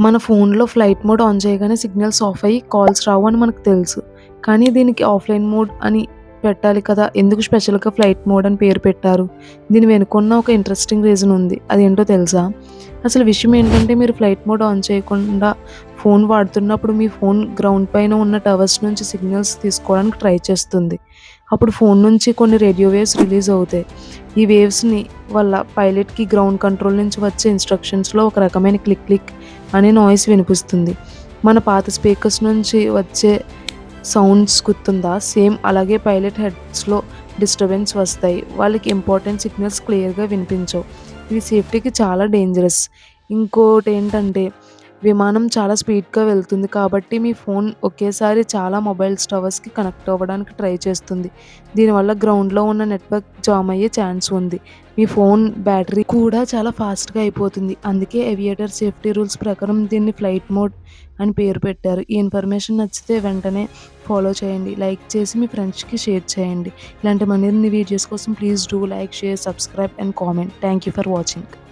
మన ఫోన్‌లో flight mode on చేయగానే సిగ్నల్స్ ఆఫ్ అయ్యి కాల్స్ రావు అని మనకు తెలుసు. కానీ దీనికి ఆఫ్‌లైన్ మోడ్ అని పెట్టాలి కదా! ఎందుకు స్పెషల్‌గా ఫ్లైట్ మోడ్ అని పేరు పెట్టారు? దీని వెనుకున్న ఒక ఇంట్రెస్టింగ్ రీజన్ ఉంది. అదేంటో తెలుసా? అసలు విషయం ఏంటంటే మీరు ఫ్లైట్ మోడ్ ఆన్ చేయకుండా ఫోన్ వాడుతున్నప్పుడు మీ ఫోన్ గ్రౌండ్ పైన ఉన్న టవర్స్ నుంచి సిగ్నల్స్ తీసుకోవడానికి ట్రై చేస్తుంది. అప్పుడు ఫోన్ నుంచి కొన్ని రేడియో వేవ్స్ రిలీజ్ అవుతాయి. ఈ వేవ్స్‌ని వల్ల పైలట్‌కి గ్రౌండ్ కంట్రోల్ నుంచి వచ్చే ఇన్‌స్ట్రక్షన్స్‌లో ఒక రకమైన క్లిక్ క్లిక్ అనే నాయిస్ వినిపిస్తుంది. మన పాత స్పీకర్స్ నుంచి వచ్చే సౌండ్స్ గుర్తుందా? సేమ్ అలాగే పైలట్ హెడ్స్‌లో డిస్టర్బెన్స్ వస్తాయి. వాళ్ళకి ఇంపార్టెంట్ సిగ్నల్స్ క్లియర్‌గా వినిపించవు. ఇది సేఫ్టీకి చాలా డేంజరస్. ఇంకోటేంటంటే విమానం చాలా స్పీడ్‌గా వెళ్తుంది కాబట్టి మీ ఫోన్ ఒకేసారి చాలా మొబైల్స్ టవర్స్‌కి కనెక్ట్ అవ్వడానికి ట్రై చేస్తుంది. దీనివల్ల గ్రౌండ్‌లో ఉన్న నెట్వర్క్ జామ్ అయ్యే ఛాన్స్ ఉంది. మీ ఫోన్ బ్యాటరీ కూడా చాలా ఫాస్ట్‌గా అయిపోతుంది. అందుకే ఏవియేటర్ సేఫ్టీ రూల్స్ ప్రకారం దీన్ని ఫ్లైట్ మోడ్ అని పేరు పెట్టారు. ఈ ఇన్ఫర్మేషన్ నచ్చితే వెంటనే ఫాలో చేయండి. లైక్ చేసి మీ ఫ్రెండ్స్‌కి షేర్ చేయండి. ఇలాంటి మరిన్ని వీడియోస్ కోసం please do like, share, subscribe and comment. Thank you for watching.